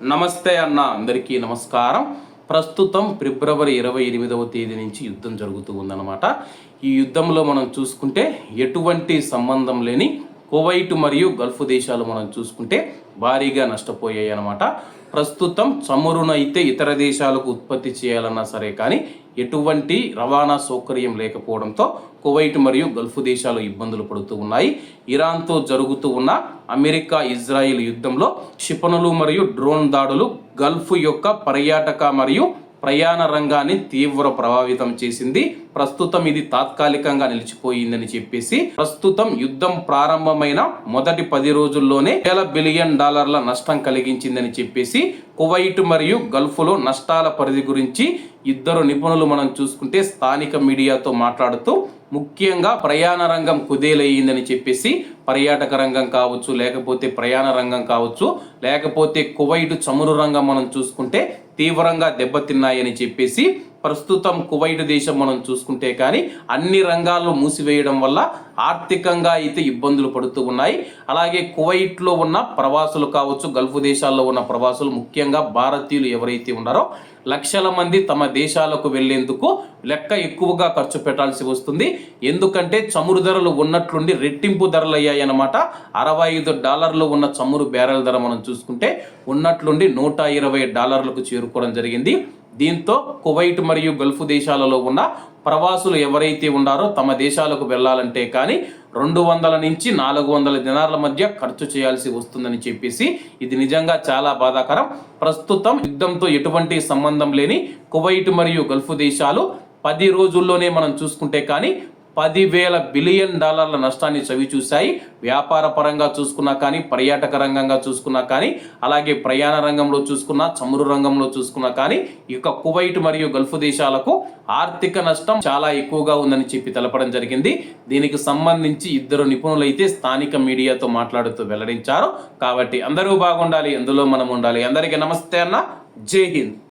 నమస్తే అన్న అందరికీ నమస్కారం. ప్రస్తుతం ఫిబ్రవరి 28వ తేదీ నుంచి యుద్ధం జరుగుతూ ఉందన్నమాట. ఈ యుద్ధంలో మనం చూసుకుంటే ఎటువంటి సంబంధం లేని కువైట్ మరియు గల్ఫ్ దేశాలు మనం చూసుకుంటే భారీగా నష్టపోయాయి అన్నమాట. ప్రస్తుతం చమురునైతే ఇతర దేశాలకు ఉత్పత్తి చేయాలన్నా సరే కానీ ఎటువంటి రవాణా సౌకర్యం లేకపోవడంతో కువైట్ మరియు గల్ఫ్ దేశాలు ఇబ్బందులు పడుతూ ఉన్నాయి. ఇరాన్తో జరుగుతూ ఉన్న అమెరికా ఇజ్రాయిల్ యుద్ధంలో క్షిపణులు మరియు డ్రోన్ దాడులు గల్ఫ్ యొక్క పర్యాటక మరియు ప్రయాణ రంగాన్ని తీవ్ర ప్రభావితం చేసింది. ప్రస్తుతం ఇది తాత్కాలికంగా నిలిచిపోయిందని చెప్పేసి ప్రస్తుతం యుద్ధం ప్రారంభమైన మొదటి 10 రోజుల్లోనే $1,000 బిలియన్ నష్టం కలిగించిందని చెప్పేసి కువైట్ మరియు గల్ఫ్లో నష్టాల పరిధి గురించి ఇద్దరు నిపుణులు మనం చూసుకుంటే స్థానిక మీడియాతో మాట్లాడుతూ ముఖ్యంగా ప్రయాణ రంగం కుదేలయ్యిందని చెప్పేసి పర్యాటక రంగం కావచ్చు, లేకపోతే ప్రయాణ రంగం కావచ్చు, లేకపోతే కువైట్ చమురు రంగం మనం చూసుకుంటే తీవ్రంగా దెబ్బతిన్నాయని చెప్పేసి ప్రస్తుతం కువైట్ దేశం మనం చూసుకుంటే కానీ అన్ని రంగాల్లో మూసివేయడం వల్ల ఆర్థికంగా అయితే ఇబ్బందులు పడుతూ ఉన్నాయి. అలాగే కువైట్లో ఉన్న ప్రవాసులు కావచ్చు, గల్ఫ్ దేశాల్లో ఉన్న ప్రవాసులు ముఖ్యంగా భారతీయులు ఎవరైతే ఉన్నారో లక్షల మంది తమ దేశాలకు వెళ్లేందుకు లెక్క ఎక్కువగా ఖర్చు పెట్టాల్సి వస్తుంది. ఎందుకంటే చమురు ధరలు ఉన్నట్లుండి రెట్టింపు ధరలు అయ్యాయన్నమాట. $65 ఉన్న చమురు బ్యారెల్ ధర మనం చూసుకుంటే ఉన్నట్లుండి $120లకు చేరుకోవడం జరిగింది. దీంతో కువైట్ మరియు గల్ఫ్ దేశాలలో ఉన్న ప్రవాసులు ఎవరైతే ఉన్నారో తమ దేశాలకు వెళ్ళాలంటే కానీ 200 నుంచి 400 దినార్ల మధ్య ఖర్చు చేయాల్సి వస్తుందని చెప్పేసి ఇది నిజంగా చాలా బాధాకరం. ప్రస్తుతం యుద్ధంతో ఎటువంటి సంబంధం లేని కువైట్ మరియు గల్ఫ్ దేశాలు 10 రోజుల్లోనే మనం చూసుకుంటే కానీ $10,000 బిలియన్ నష్టాన్ని చవిచూశాయి. వ్యాపార పరంగా చూసుకున్నా కానీ, పర్యాటక రంగంగా చూసుకున్నా కానీ, అలాగే ప్రయాణ రంగంలో చూసుకున్నా, చమురు రంగంలో చూసుకున్నా కానీ ఇక కువైట్ మరియు గల్ఫ్ దేశాలకు ఆర్థిక నష్టం చాలా ఎక్కువగా ఉందని చెప్పి తెలపడం జరిగింది. దీనికి సంబంధించి ఇద్దరు నిపుణులైతే స్థానిక మీడియాతో మాట్లాడుతూ వెల్లడించారు. కాబట్టి అందరూ బాగుండాలి, అందులో మనం ఉండాలి. అందరికీ నమస్తే అన్న, జై హింద్.